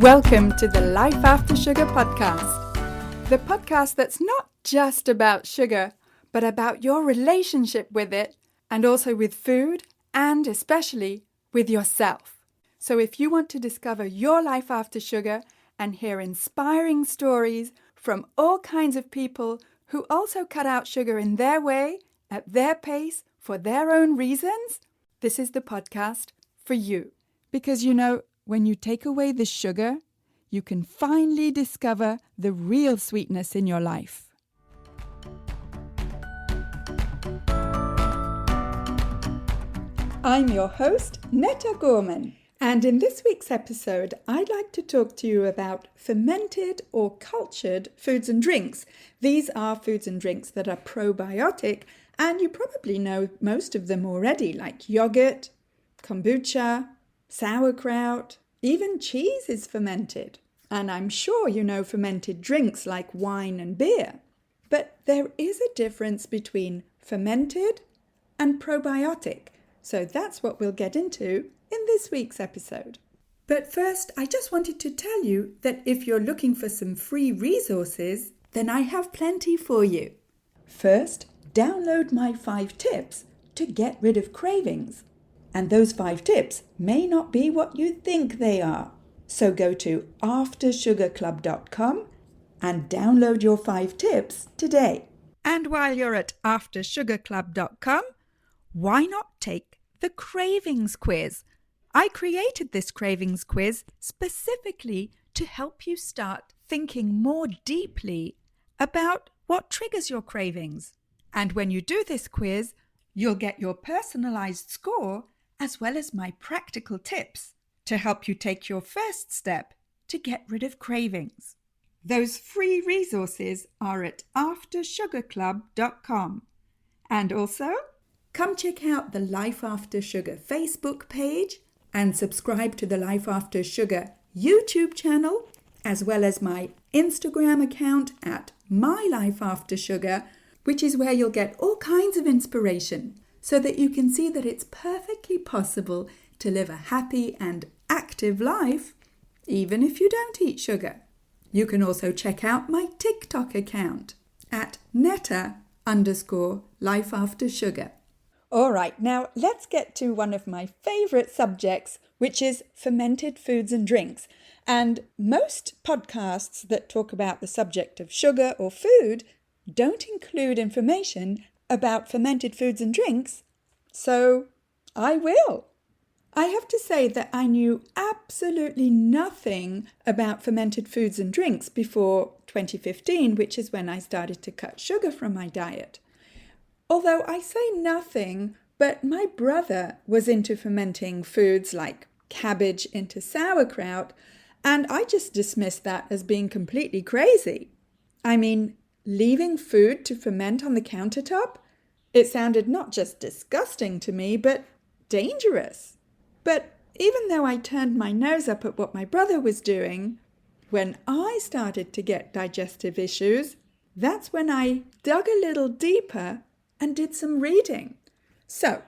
Welcome to the Life After Sugar podcast. The podcast that's not just about sugar, but about your relationship with it and also with food and especially with yourself. So if you want to discover your life after sugar and hear inspiring stories from all kinds of people who also cut out sugar in their way, at their pace, for their own reasons, this is the podcast for you. Because when you take away the sugar, you can finally discover the real sweetness in your life. I'm your host, Netta Gorman, and in this week's episode, I'd like to talk to you about fermented or cultured foods and drinks. These are foods and drinks that are probiotic, and you probably know most of them already, like yogurt, kombucha, sauerkraut, even cheese is fermented. And I'm sure you know fermented drinks like wine and beer. But there is a difference between fermented and probiotic. So that's what we'll get into in this week's episode. But first, I just wanted to tell you that if you're looking for some free resources, then I have plenty for you. First, download my 5 tips to get rid of cravings. And those 5 tips may not be what you think they are. So go to aftersugarclub.com and download your 5 tips today. And while you're at aftersugarclub.com, why not take the cravings quiz? I created this cravings quiz specifically to help you start thinking more deeply about what triggers your cravings. And when you do this quiz, you'll get your personalized score as well as my practical tips to help you take your first step to get rid of cravings. Those free resources are at aftersugarclub.com. And also, come check out the Life After Sugar Facebook page and subscribe to the Life After Sugar YouTube channel, as well as my Instagram account at MyLifeAfterSugar, which is where you'll get all kinds of inspiration, so that you can see that it's perfectly possible to live a happy and active life, even if you don't eat sugar. You can also check out my TikTok account at Netta_lifeaftersugar. All right, now let's get to one of my favorite subjects, which is fermented foods and drinks. And most podcasts that talk about the subject of sugar or food don't include information about fermented foods and drinks, so I will. I have to say that I knew absolutely nothing about fermented foods and drinks before 2015, which is when I started to cut sugar from my diet. Although I say nothing, but my brother was into fermenting foods like cabbage into sauerkraut, and I just dismissed that as being completely crazy. I mean, leaving food to ferment on the countertop? It sounded not just disgusting to me, but dangerous. But even though I turned my nose up at what my brother was doing, when I started to get digestive issues, that's when I dug a little deeper and did some reading. So,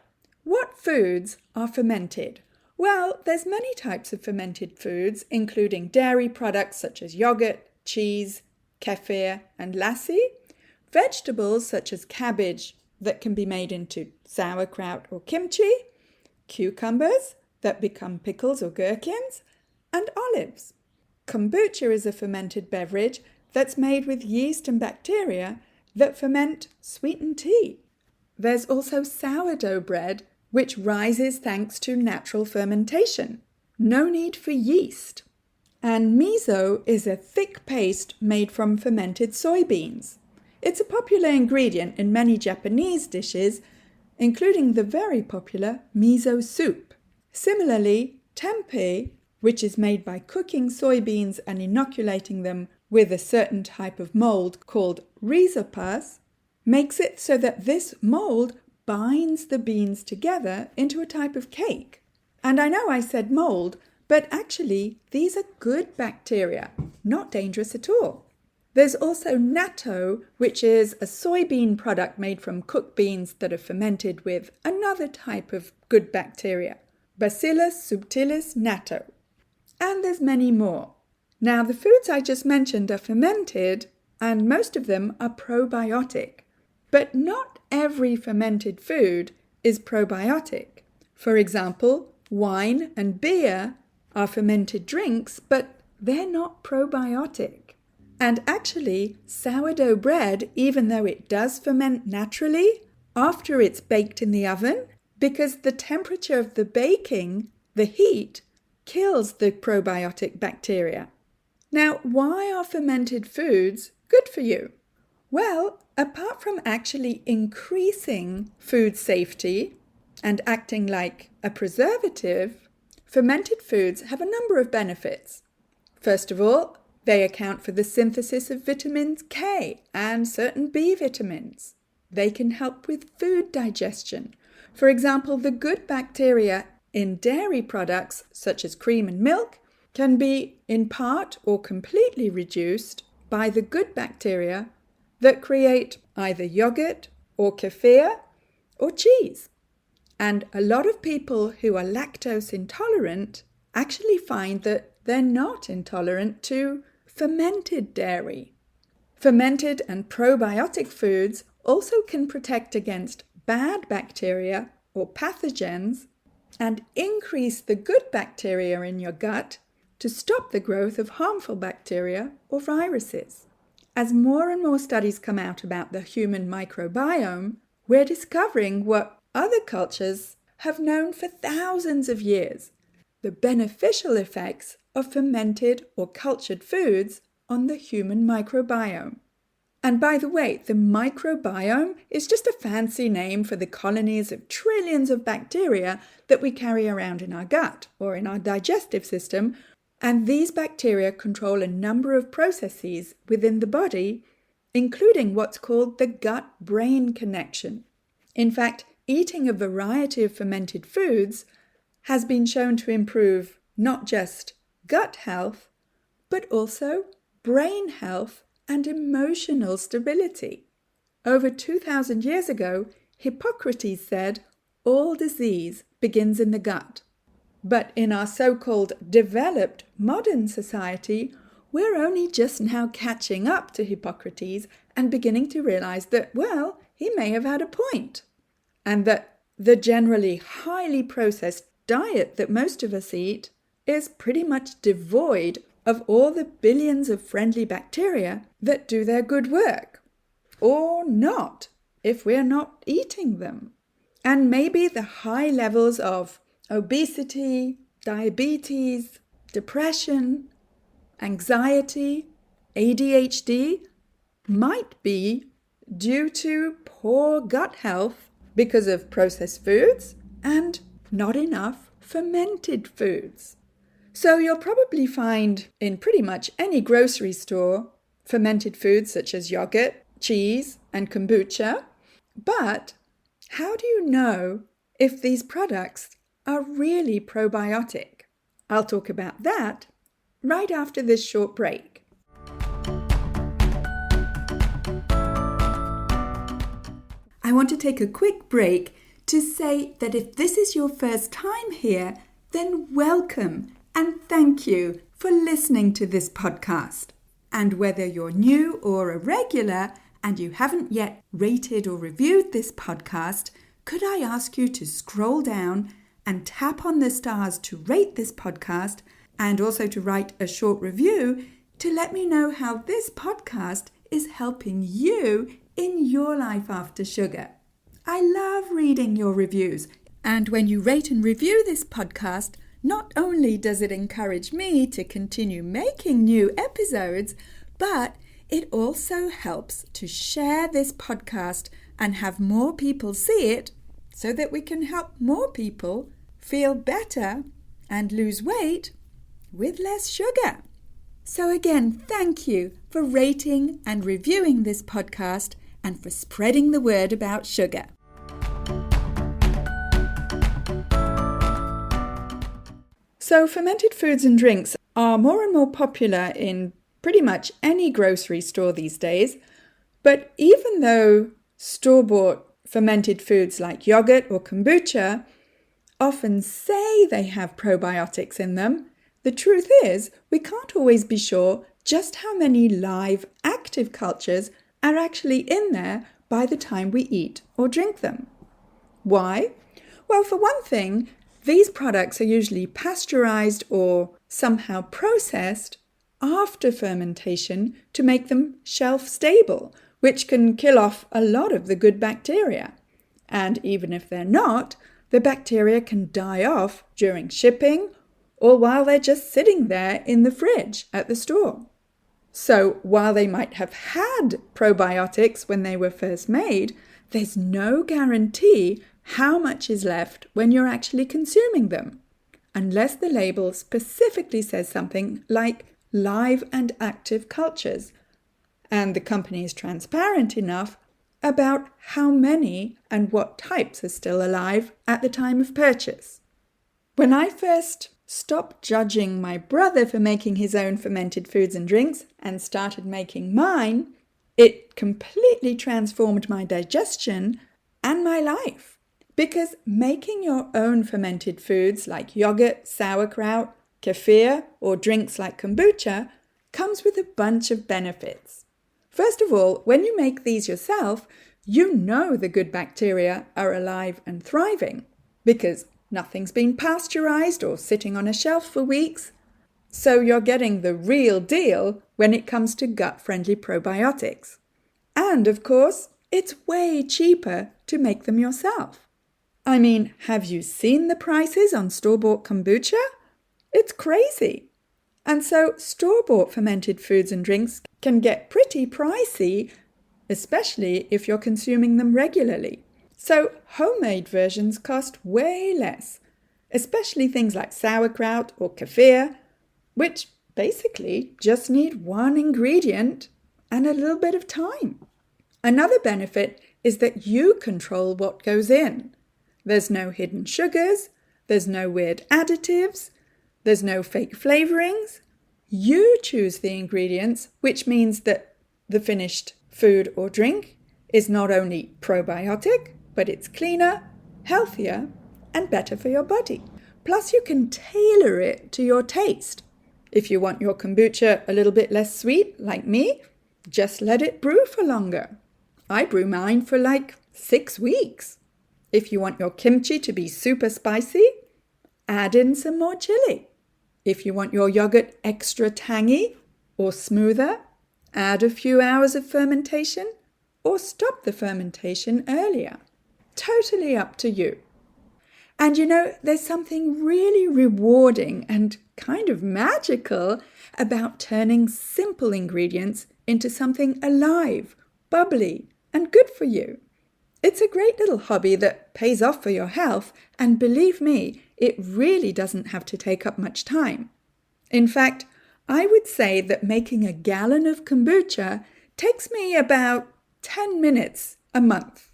what foods are fermented? Well, there's many types of fermented foods, including dairy products such as yogurt, cheese, kefir and lassi, vegetables such as cabbage that can be made into sauerkraut or kimchi, cucumbers that become pickles or gherkins, and olives. Kombucha is a fermented beverage that's made with yeast and bacteria that ferment sweetened tea. There's also sourdough bread, which rises thanks to natural fermentation. No need for yeast. And miso is a thick paste made from fermented soybeans. It's a popular ingredient in many Japanese dishes, including the very popular miso soup. Similarly, tempeh, which is made by cooking soybeans and inoculating them with a certain type of mold called rhizopas, makes it so that this mold binds the beans together into a type of cake. And I know I said mold, but actually these are good bacteria, not dangerous at all. There's also natto, which is a soybean product made from cooked beans that are fermented with another type of good bacteria, Bacillus subtilis natto. And there's many more. Now, the foods I just mentioned are fermented, and most of them are probiotic. But not every fermented food is probiotic. For example, wine and beer are fermented drinks, but they're not probiotic. And actually, sourdough bread, even though it does ferment naturally after it's baked in the oven, because the temperature of the baking, the heat, kills the probiotic bacteria. Now, why are fermented foods good for you? Well, apart from actually increasing food safety and acting like a preservative, fermented foods have a number of benefits. First of all, they account for the synthesis of vitamins K and certain B vitamins. They can help with food digestion. For example, the good bacteria in dairy products, such as cream and milk, can be in part or completely reduced by the good bacteria that create either yogurt or kefir or cheese. And a lot of people who are lactose intolerant actually find that they're not intolerant to fermented dairy. Fermented and probiotic foods also can protect against bad bacteria or pathogens and increase the good bacteria in your gut to stop the growth of harmful bacteria or viruses. As more and more studies come out about the human microbiome, we're discovering what other cultures have known for thousands of years: the beneficial effects of fermented or cultured foods on the human microbiome. And by the way, the microbiome is just a fancy name for the colonies of trillions of bacteria that we carry around in our gut or in our digestive system. And these bacteria control a number of processes within the body, including what's called the gut-brain connection. In fact, eating a variety of fermented foods has been shown to improve not just gut health, but also brain health and emotional stability. Over 2,000 years ago, Hippocrates said, "All disease begins in the gut." But in our so-called developed modern society, we're only just now catching up to Hippocrates and beginning to realize that, well, he may have had a point. And that the generally highly processed diet that most of us eat is pretty much devoid of all the billions of friendly bacteria that do their good work. Or not, if we're not eating them. And maybe the high levels of obesity, diabetes, depression, anxiety, ADHD might be due to poor gut health because of processed foods and not enough fermented foods. So you'll probably find in pretty much any grocery store fermented foods such as yogurt, cheese, and kombucha. But how do you know if these products are really probiotic? I'll talk about that right after this short break. I want to take a quick break to say that if this is your first time here, then welcome and thank you for listening to this podcast. And whether you're new or a regular and you haven't yet rated or reviewed this podcast, could I ask you to scroll down and tap on the stars to rate this podcast and also to write a short review to let me know how this podcast is helping you in your life after sugar. I love reading your reviews. And when you rate and review this podcast, not only does it encourage me to continue making new episodes, but it also helps to share this podcast and have more people see it so that we can help more people feel better and lose weight with less sugar. So again, thank you for rating and reviewing this podcast and for spreading the word about sugar. So fermented foods and drinks are more and more popular in pretty much any grocery store these days. But even though store-bought fermented foods like yogurt or kombucha often say they have probiotics in them, The truth is, we can't always be sure just how many live, active cultures are actually in there by the time we eat or drink them. Why? Well, for one thing, these products are usually pasteurized or somehow processed after fermentation to make them shelf stable, which can kill off a lot of the good bacteria. And even if they're not, the bacteria can die off during shipping or while they're just sitting there in the fridge at the store. So while they might have had probiotics when they were first made, there's no guarantee how much is left when you're actually consuming them, unless the label specifically says something like live and active cultures, and the company is transparent enough about how many and what types are still alive at the time of purchase. When I first stopped judging my brother for making his own fermented foods and drinks and started making mine, it completely transformed my digestion and my life. Because making your own fermented foods like yogurt, sauerkraut, kefir, or drinks like kombucha comes with a bunch of benefits. First of all, when you make these yourself, you know the good bacteria are alive and thriving because nothing's been pasteurized or sitting on a shelf for weeks. So you're getting the real deal when it comes to gut-friendly probiotics. And of course, it's way cheaper to make them yourself. I mean, have you seen the prices on store-bought kombucha? It's crazy. And so store-bought fermented foods and drinks can get pretty pricey, especially if you're consuming them regularly. So homemade versions cost way less, especially things like sauerkraut or kefir, which basically just need one ingredient and a little bit of time. Another benefit is that you control what goes in. There's no hidden sugars, there's no weird additives, there's no fake flavorings. You choose the ingredients, which means that the finished food or drink is not only probiotic, but it's cleaner, healthier, and better for your body. Plus, you can tailor it to your taste. If you want your kombucha a little bit less sweet, like me, just let it brew for longer. I brew mine for like 6 weeks. If you want your kimchi to be super spicy, add in some more chili. If you want your yogurt extra tangy or smoother, add a few hours of fermentation or stop the fermentation earlier. Totally up to you. And you know, there's something really rewarding and kind of magical about turning simple ingredients into something alive, bubbly, and good for you. It's a great little hobby that pays off for your health, and believe me, it really doesn't have to take up much time. In fact, I would say that making a gallon of kombucha takes me about 10 minutes a month,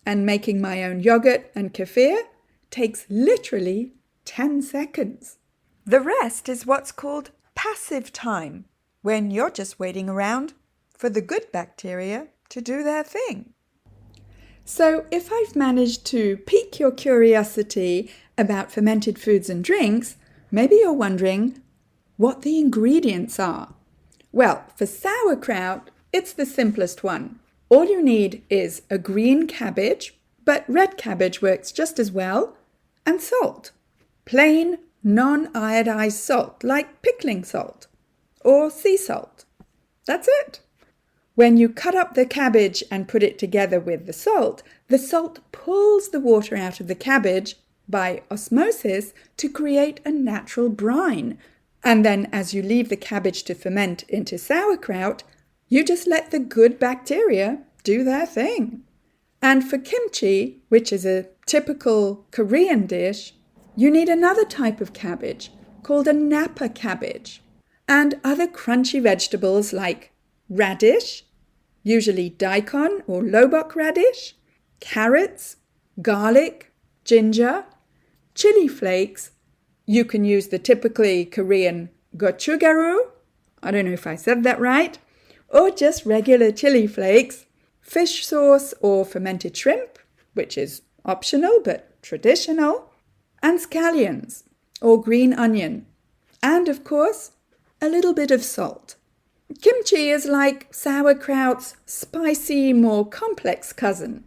and making my own yogurt and kefir takes literally 10 seconds. The rest is what's called passive time, when you're just waiting around for the good bacteria to do their thing. So if I've managed to pique your curiosity about fermented foods and drinks, maybe you're wondering what the ingredients are. Well, for sauerkraut, it's the simplest one. All you need is a green cabbage, but red cabbage works just as well, and salt. Plain, non-iodized salt, like pickling salt or sea salt. That's it. When you cut up the cabbage and put it together with the salt pulls the water out of the cabbage by osmosis to create a natural brine. And then as you leave the cabbage to ferment into sauerkraut, you just let the good bacteria do their thing. And for kimchi, which is a typical Korean dish, you need another type of cabbage called a napa cabbage, and other crunchy vegetables like radish, usually daikon or lobok radish, carrots, garlic, ginger, chili flakes. You can use the typically Korean gochugaru, I don't know if I said that right, or just regular chili flakes, fish sauce or fermented shrimp, which is optional but traditional, and scallions or green onion. And of course, a little bit of salt. Kimchi is like sauerkraut's spicy, more complex cousin.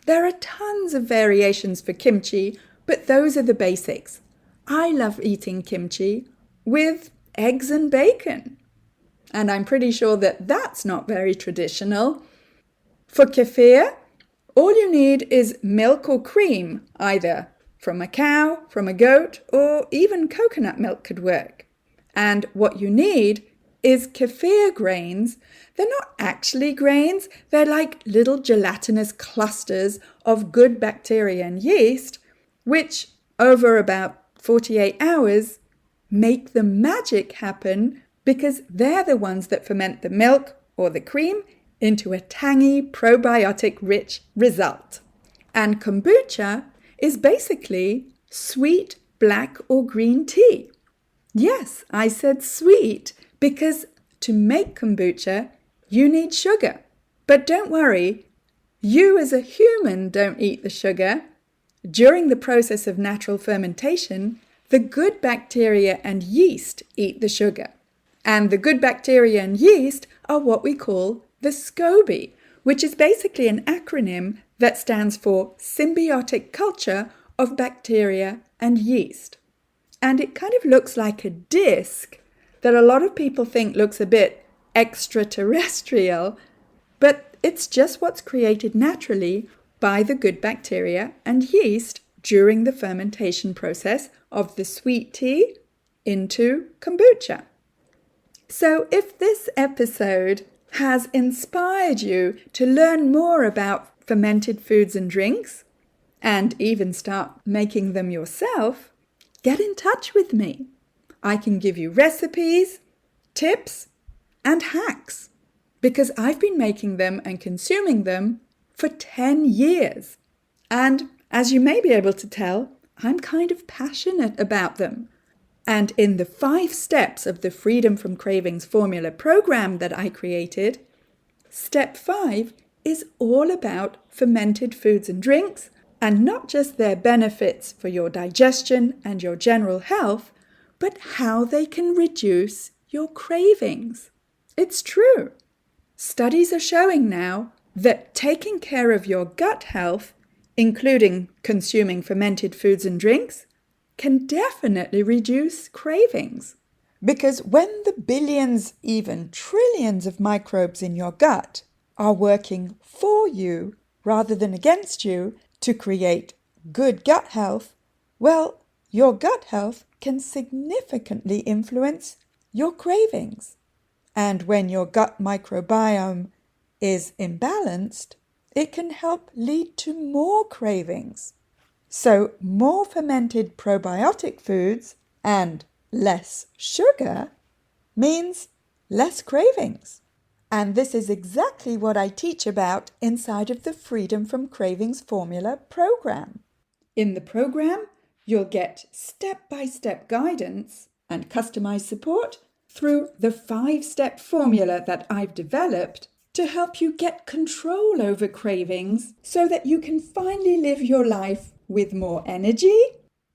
There are tons of variations for kimchi, but those are the basics. I love eating kimchi with eggs and bacon. And I'm pretty sure that that's not very traditional. For kefir, all you need is milk or cream, either from a cow, from a goat, or even coconut milk could work. And what you need is kefir grains. They're not actually grains, they're like little gelatinous clusters of good bacteria and yeast, which over about 48 hours make the magic happen because they're the ones that ferment the milk or the cream into a tangy, probiotic-rich result. And kombucha is basically sweet black or green tea. Yes, I said sweet because to make kombucha, you need sugar. But don't worry, you as a human don't eat the sugar. During the process of natural fermentation, the good bacteria and yeast eat the sugar. And the good bacteria and yeast are what we call the SCOBY, which is basically an acronym that stands for symbiotic culture of bacteria and yeast. And it kind of looks like a disc that a lot of people think looks a bit extraterrestrial, but it's just what's created naturally by the good bacteria and yeast during the fermentation process of the sweet tea into kombucha. So if this episode has inspired you to learn more about fermented foods and drinks, and even start making them yourself, get in touch with me. I can give you recipes, tips, and hacks, because I've been making them and consuming them for 10 years. And as you may be able to tell, I'm kind of passionate about them. And in the 5 steps of the Freedom from Cravings formula program that I created, step 5 is all about fermented foods and drinks, and not just their benefits for your digestion and your general health, but how they can reduce your cravings. It's true. Studies are showing now that taking care of your gut health, including consuming fermented foods and drinks, can definitely reduce cravings. Because when the billions, even trillions of microbes in your gut are working for you rather than against you to create good gut health, well, your gut health can significantly influence your cravings. And when your gut microbiome is imbalanced, it can help lead to more cravings. So more fermented probiotic foods and less sugar means less cravings. And this is exactly what I teach about inside of the Freedom from Cravings formula program. In the program, you'll get step-by-step guidance and customized support through the 5-step formula that I've developed to help you get control over cravings so that you can finally live your life with more energy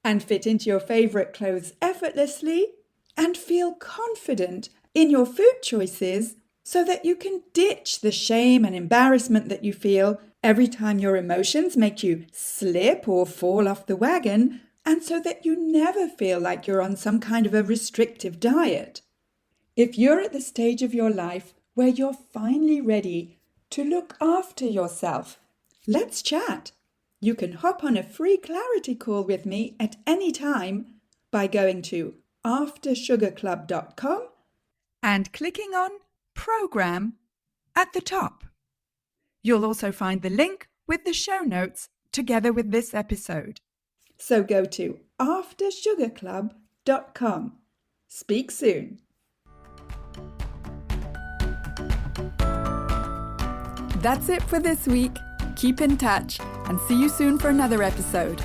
and fit into your favorite clothes effortlessly and feel confident in your food choices so that you can ditch the shame and embarrassment that you feel every time your emotions make you slip or fall off the wagon, and so that you never feel like you're on some kind of a restrictive diet. If you're at the stage of your life where you're finally ready to look after yourself, let's chat. You can hop on a free clarity call with me at any time by going to aftersugarclub.com and clicking on Program at the top. You'll also find the link with the show notes together with this episode. So go to aftersugarclub.com. Speak soon. That's it for this week. Keep in touch and see you soon for another episode.